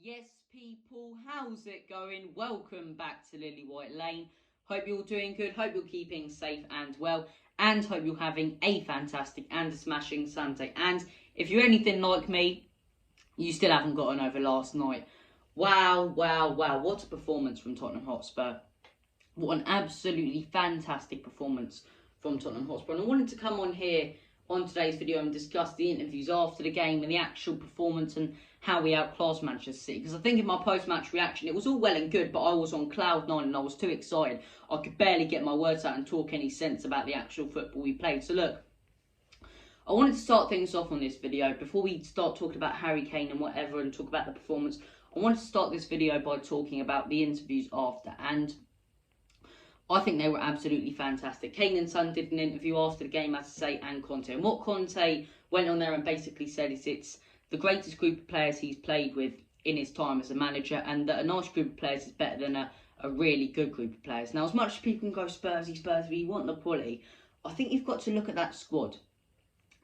Yes, people, how's it going? Welcome back to Lily White Lane. Hope you're all doing good, hope you're keeping safe and well, and hope you're having a fantastic and a smashing Sunday. And if you're anything like me, you still haven't gotten over last night. Wow, what a performance from Tottenham Hotspur. What an absolutely fantastic performance from Tottenham Hotspur. And I wanted to come on here on today's video and discuss the interviews after the game and the actual performance and how we outclassed Manchester City. Because I think in my post-match reaction, it was all well and good, but I was on cloud nine and I was too excited. I could barely get my words out and talk any sense about the actual football we played. So look, I wanted to start things off on this video before we start talking about Harry Kane and whatever and talk about the performance. I wanted to start this video by talking about the interviews after, and I think they were absolutely fantastic. Kane and Son did an interview after the game, as I say, and Conte. And what Conte went on there and basically said is it's the greatest group of players he's played with in his time as a manager, and that a nice group of players is better than a really good group of players. Now, as much as people can go Spursy, you want the quality, I think you've got to look at that squad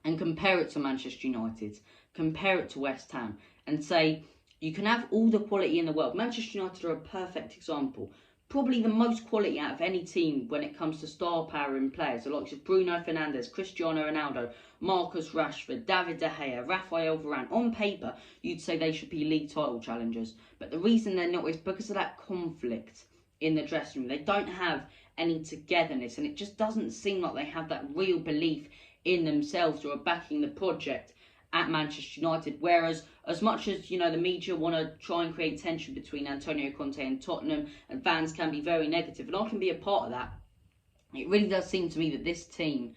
and compare it to Manchester United, compare it to West Ham, and say you can have all the quality in the world. Manchester United are a perfect example. Probably the most quality out of any team when it comes to star power in players. The likes of Bruno Fernandes, Cristiano Ronaldo, Marcus Rashford, David De Gea, Rafael Varane. On paper, you'd say they should be league title challengers. But the reason they're not is because of that conflict in the dressing room. They don't have any togetherness, and it just doesn't seem like they have that real belief in themselves or are backing the project at Manchester United. Whereas, as much as, you know, the media want to try and create tension between Antonio Conte and Tottenham, and fans can be very negative, and I can be a part of that, it really does seem to me that this team,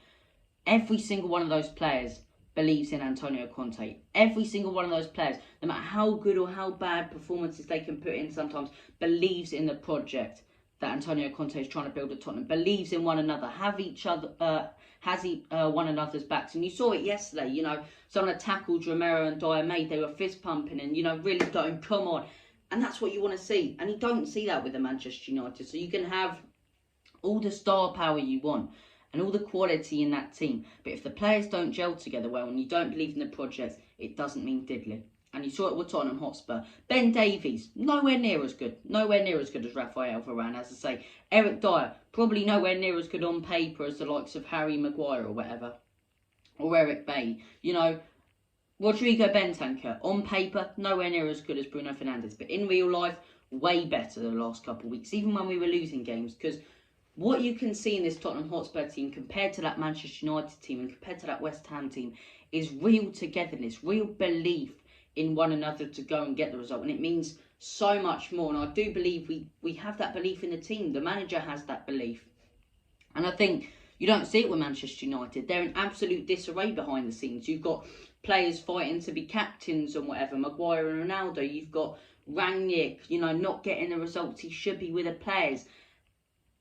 every single one of those players believes in Antonio Conte. Every single one of those players, no matter how good or how bad performances they can put in sometimes, believes in the project that Antonio Conte is trying to build at Tottenham, believes in one another, has one another's backs. And you saw it yesterday, you know, some of the tackles Romero and Dyer made, they were fist pumping and, you know, really going, come on. And that's what you want to see. And you don't see that with the Manchester United. So you can have all the star power you want and all the quality in that team, but if the players don't gel together well and you don't believe in the project, it doesn't mean diddly. And you saw it with Tottenham Hotspur. Ben Davies, nowhere near as good. Nowhere near as good as Rafael Varane, as I say. Eric Dyer, probably nowhere near as good on paper as the likes of Harry Maguire or whatever. Or Eric Bailly. You know, Rodrigo Bentancur, on paper, nowhere near as good as Bruno Fernandes. But in real life, way better the last couple of weeks, even when we were losing games. Because what you can see in this Tottenham Hotspur team compared to that Manchester United team and compared to that West Ham team is real togetherness, real belief in one another to go and get the result. And it means so much more. And I do believe we have that belief in the team. The manager has that belief. And I think you don't see it with Manchester United. They're in absolute disarray behind the scenes. You've got players fighting to be captains and whatever. Maguire and Ronaldo. You've got Rangnick, you know, not getting the results he should be with the players.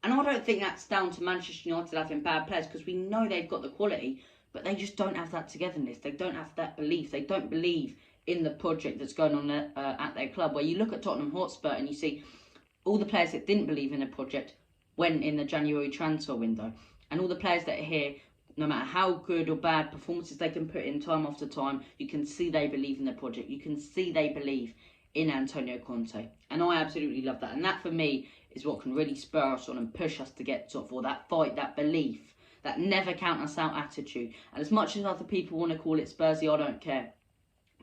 And I don't think that's down to Manchester United having bad players, because we know they've got the quality, but they just don't have that togetherness. They don't have that belief. They don't believe in the project that's going on at their club. Where you look at Tottenham Hotspur and you see all the players that didn't believe in the project went in the January transfer window. And all the players that are here, no matter how good or bad performances they can put in time after time, you can see they believe in the project. You can see they believe in Antonio Conte. And I absolutely love that. And that, for me, is what can really spur us on and push us to get top four. That fight, that belief, that never count us out attitude. And as much as other people want to call it Spursy, I don't care.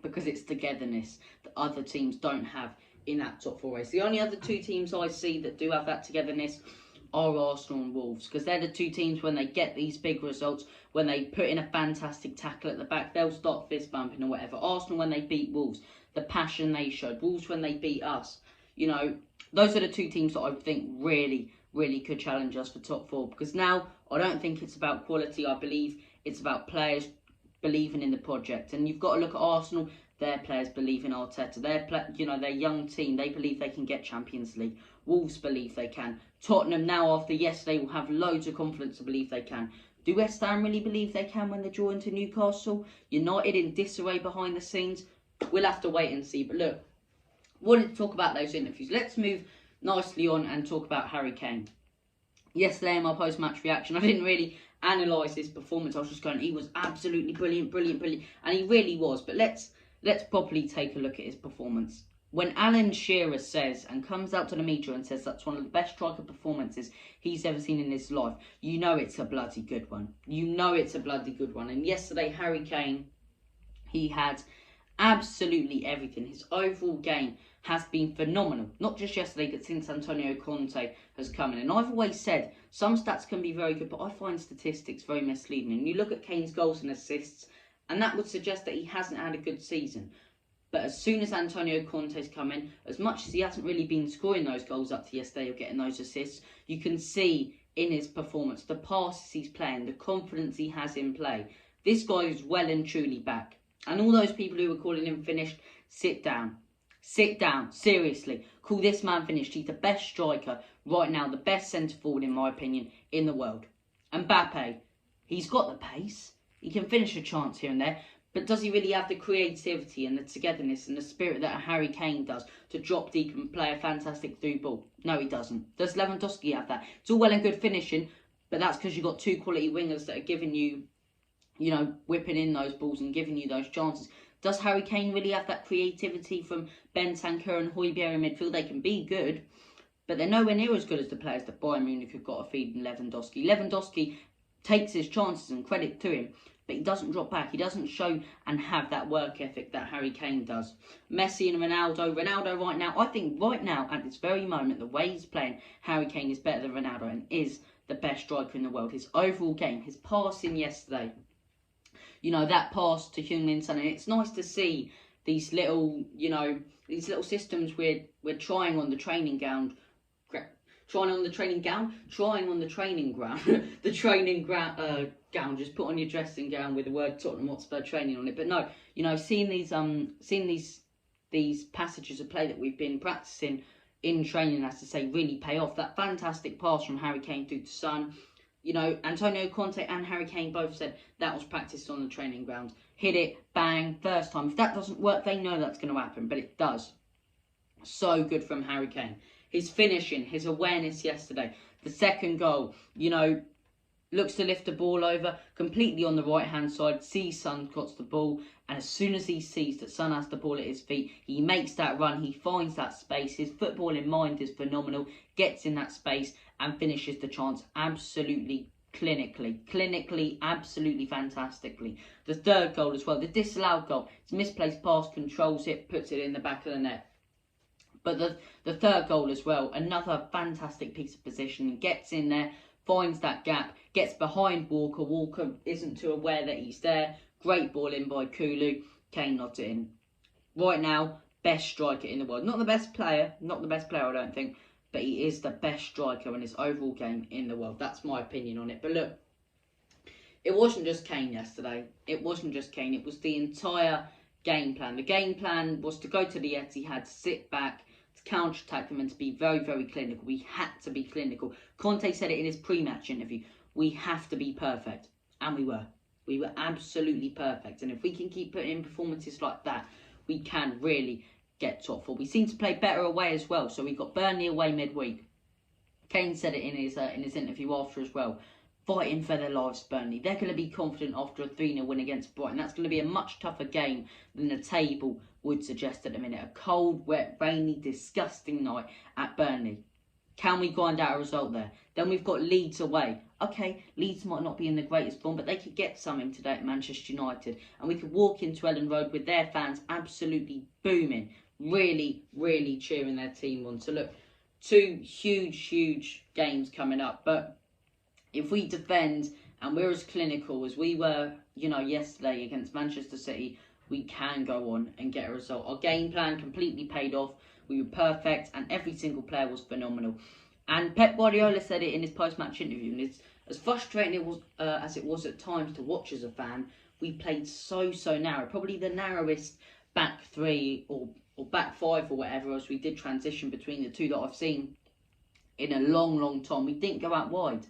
Because it's togetherness that other teams don't have in that top four race. The only other two teams I see that do have that togetherness are Arsenal and Wolves. Because they're the two teams, when they get these big results, when they put in a fantastic tackle at the back, they'll start fist bumping or whatever. Arsenal when they beat Wolves, the passion they showed. Wolves when they beat us. You know, those are the two teams that I think really could challenge us for top four. Because now, I don't think it's about quality. I believe it's about players believing in the project. And you've got to look at Arsenal. Their players believe in Arteta. Their young team, they believe they can get Champions League. Wolves believe they can. Tottenham now, after yesterday, will have loads of confidence to believe they can. Do West Ham really believe they can when they draw into Newcastle? United in disarray behind the scenes? We'll have to wait and see. But look, wanted to talk about those interviews. Let's move nicely on and talk about Harry Kane. Yesterday in my post-match reaction, I didn't really analyse his performance. I was just going, he was absolutely brilliant. And he really was. But let's properly take a look at his performance. when Alan Shearer says and comes out to the media and says that's one of the best striker performances he's ever seen in his life, you know it's a bloody good one. You know it's a bloody good one. And yesterday, Harry Kane, he had absolutely everything. His overall game has been phenomenal. Not just yesterday, but since Antonio Conte has come in. And I've always said some stats can be very good, but I find statistics very misleading. And you look at Kane's goals and assists, and that would suggest that he hasn't had a good season. But as soon as Antonio Conte's come in, as much as he hasn't really been scoring those goals up to yesterday or getting those assists, you can see in his performance, the passes he's playing, the confidence he has in play. This guy is well and truly back. And all those people who were calling him finished, sit down. Sit down, seriously. Call this man finished. He's the best striker right now, the best centre-forward, in my opinion, in the world. Mbappe, he's got the pace. He can finish a chance here and there. But does he really have the creativity and the togetherness and the spirit that a Harry Kane does to drop deep and play a fantastic through ball? No, he doesn't. Does Lewandowski have that? It's all well and good finishing, but that's because you've got two quality wingers that are giving you, you know, whipping in those balls and giving you those chances. Does Harry Kane really have that creativity from Bentancur and Højbjerg in midfield? They can be good, but they're nowhere near as good as the players that Bayern Munich have got to feed in Lewandowski. Lewandowski takes his chances, and credit to him, but he doesn't drop back. He doesn't show and have that work ethic that Harry Kane does. Messi and Ronaldo. Ronaldo right now, I think right now, at this very moment, the way he's playing, Harry Kane is better than Ronaldo and is the best striker in the world. His overall game, his passing yesterday, you know, that pass to Heung-min Son, and it's nice to see these little, you know, these little systems we're trying on the training ground. Trying on the training ground, the training ground, gown. Just put on your dressing gown with the word Tottenham Hotspur training on it. But no, you know, seeing these passages of play that we've been practicing in training, as to say, really pay off. That fantastic pass from Harry Kane through to Son. You know, Antonio Conte and Harry Kane both said that was practiced on the training ground. Hit it, bang, first time. If that doesn't work, they know that's going to happen, but it does. So good from Harry Kane. His finishing, his awareness yesterday. The second goal, you know, looks to lift the ball over completely on the right-hand side. Sees Son got the ball. And as soon as he sees that Son has the ball at his feet, he makes that run. He finds that space. His football in mind is phenomenal. Gets in that space and finishes the chance absolutely clinically, absolutely fantastically. The third goal as well, the disallowed goal. It's a misplaced pass, controls it, puts it in the back of the net. But the third goal as well, another fantastic piece of positioning. Gets in there, finds that gap, gets behind Walker. Walker isn't too aware that he's there. Great ball in by Kulu. Kane nods it in. Right now, best striker in the world. Not the best player I don't think, but he is the best striker in his overall game in the world. That's my opinion on it. But look, it wasn't just Kane yesterday. It wasn't just Kane. It was the entire game plan. The game plan was to go to the Etihad, sit back, to counter-attack them and to be very, very clinical. We had to be clinical. Conte said it in his pre-match interview. We have to be perfect. And we were. We were absolutely perfect. And if we can keep putting in performances like that, we can really get top four. We seem to play better away as well. So we got Burnley away midweek. Kane said it in his interview after as well. Fighting for their lives, Burnley. They're going to be confident after a 3-0 win against Brighton. That's going to be a much tougher game than the table would suggest at the minute. A cold, wet, rainy, disgusting night at Burnley. Can we grind out a result there? Then we've got Leeds away. Okay, Leeds might not be in the greatest form, but they could get something today at Manchester United. And we could walk into Ellen Road with their fans absolutely booming. Really, really cheering their team on. So look, two huge games coming up. But if we defend and we're as clinical as we were, you know, yesterday against Manchester City, we can go on and get a result. Our game plan completely paid off. We were perfect and every single player was phenomenal. And Pep Guardiola said it in his post-match interview. And it's as frustrating as it was at times to watch as a fan. We played so narrow. Probably the narrowest back three or back five or whatever, as we did transition between the two that I've seen in a long time. We didn't go out wide.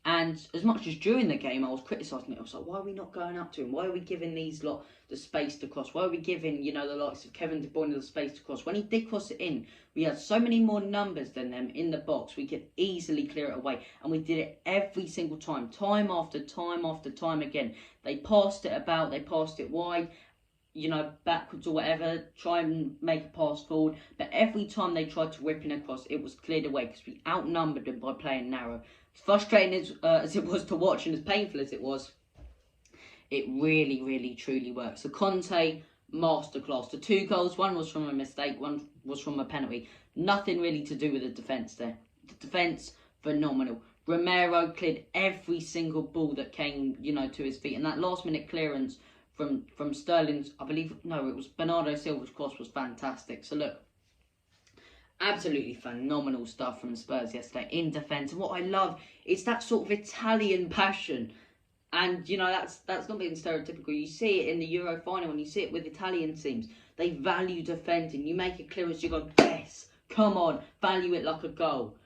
And as much as during the game I was criticising it, I was like, why are we not going up to him? Why are we giving these lot the space to cross? Why are we giving, you know, the likes of Kevin De Bruyne the space to cross? When he did cross it in, we had so many more numbers than them in the box. We could easily clear it away. And we did it every single time after time again. They passed it about, they passed it wide. you know, backwards or whatever, try and make a pass forward. But every time they tried to whip in across, it was cleared away because we outnumbered them by playing narrow. As frustrating as it was to watch and as painful as it was, it really, really, truly works. So Conte, masterclass. The 2 goals, one was from a mistake, one was from a penalty. Nothing really to do with the defence there. The defence, phenomenal. Romero cleared every single ball that came, you know, to his feet. And that last-minute clearance from Sterling's, I believe, no, it was Bernardo Silva's cross, was fantastic. So look, absolutely phenomenal stuff from Spurs yesterday in defence. And what I love is that sort of Italian passion. And, you know, that's not being stereotypical. You see it in the Euro final when you see it with Italian teams. They value defending. You make a clearance, you go, yes, come on, value it like a goal.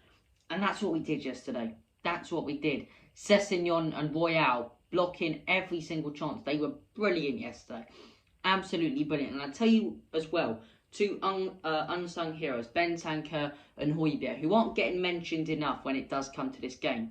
And that's what we did yesterday. That's what we did. Sessegnon and Royale blocking every single chance. They were brilliant yesterday. Absolutely brilliant. And I tell you as well, 2 unsung heroes, Bentancur and Højbjerg, who aren't getting mentioned enough when it does come to this game.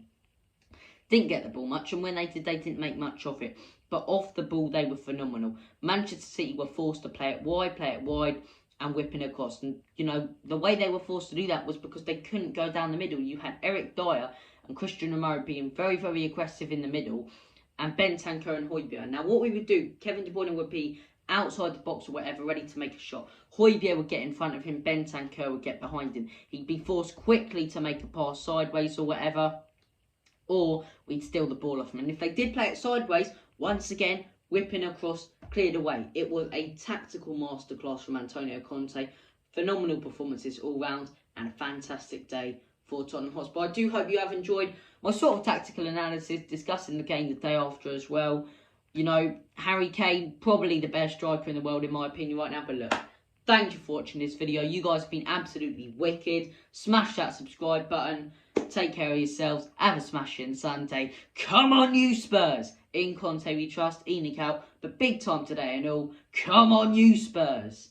Didn't get the ball much, and when they did, they didn't make much of it. But off the ball, they were phenomenal. Manchester City were forced to play it wide, and whipping across. And, you know, the way they were forced to do that was because they couldn't go down the middle. You had Eric Dyer and Christian Romero being very, very aggressive in the middle, and Bentancur and Højbjerg. Now, what we would do, Kevin De Bruyne would be outside the box or whatever, ready to make a shot. Højbjerg would get in front of him, Bentancur would get behind him. He'd be forced quickly to make a pass sideways or whatever, or we'd steal the ball off him. And if they did play it sideways, once again, whipping across, cleared away. It was a tactical masterclass from Antonio Conte. Phenomenal performances all round, and a fantastic day for Tottenham Hotspur. I do hope you have enjoyed my sort of tactical analysis, discussing the game the day after as well. You know, Harry Kane, probably the best striker in the world in my opinion right now. But look, thank you for watching this video. You guys have been absolutely wicked. Smash that subscribe button. Take care of yourselves. Have a smashing Sunday. Come on, you Spurs. In Conte we trust. ENIC out. But big time today and all. Come on, you Spurs.